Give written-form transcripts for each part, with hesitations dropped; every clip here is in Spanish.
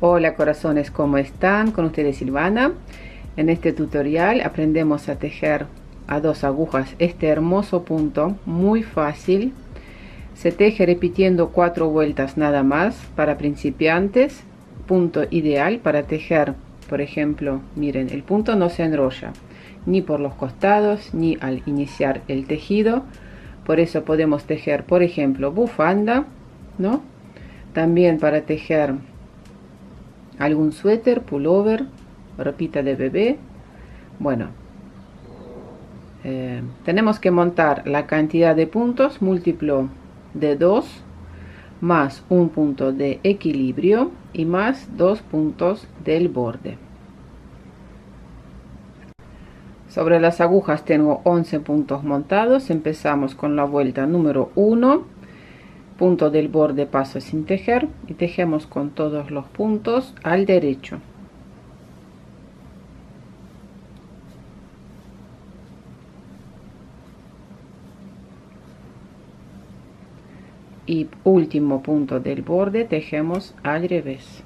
Hola corazones, ¿cómo están? Con ustedes Silvana. En este tutorial aprendemos a tejer a 2 agujas este hermoso punto, muy fácil. Se teje repitiendo 4 vueltas nada más para principiantes. Punto ideal para tejer, por ejemplo, miren, el punto no se enrolla ni por los costados ni al iniciar el tejido. Por eso podemos tejer, por ejemplo, bufanda, ¿no? También para tejer algún suéter, pullover, ropita de bebé. Bueno, tenemos que montar la cantidad de puntos múltiplo de 2 más un punto de equilibrio y más 2 puntos del borde. Sobre las agujas tengo 11 puntos montados. Empezamos con la vuelta número 1, punto del borde, paso sin tejer, y tejemos con todos los puntos al derecho. Y último punto del borde tejemos al revés.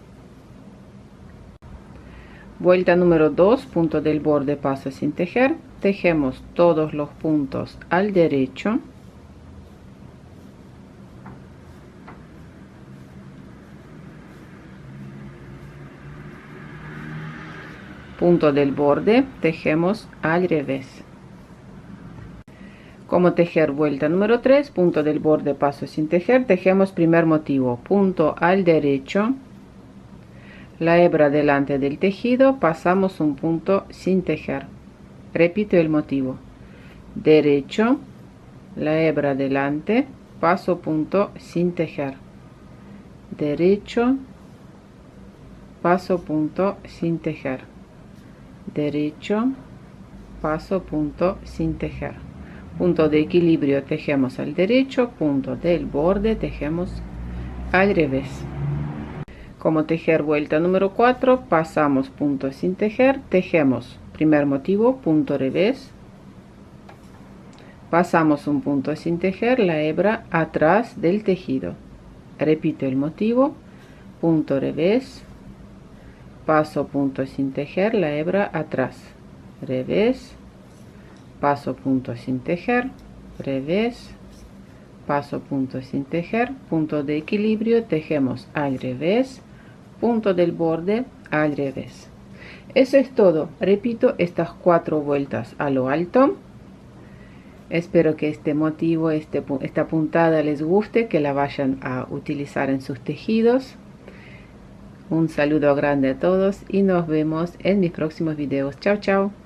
Vuelta número 2, punto del borde, paso sin tejer, tejemos todos los puntos al derecho. Punto del borde, tejemos al revés. Como tejer vuelta número 3, punto del borde, paso sin tejer, tejemos primer motivo, punto al derecho, la hebra delante del tejido, pasamos un punto sin tejer. Repito el motivo, derecho, la hebra delante, paso punto sin tejer, derecho, paso punto sin tejer, derecho, paso punto sin tejer. Punto de equilibrio tejemos al derecho, punto del borde tejemos al revés. Como tejer vuelta número 4, pasamos punto sin tejer, tejemos primer motivo, punto revés, pasamos un punto sin tejer, la hebra atrás del tejido. Repito el motivo, punto revés, paso punto sin tejer, la hebra atrás, revés, paso punto sin tejer, revés, paso punto sin tejer, punto de equilibrio tejemos al revés, punto del borde al revés. Eso es todo. Repito estas 4 vueltas a lo alto. Espero que este motivo, esta puntada les guste, que la vayan a utilizar en sus tejidos. Un saludo grande a todos y nos vemos en mis próximos videos. Chao, chao.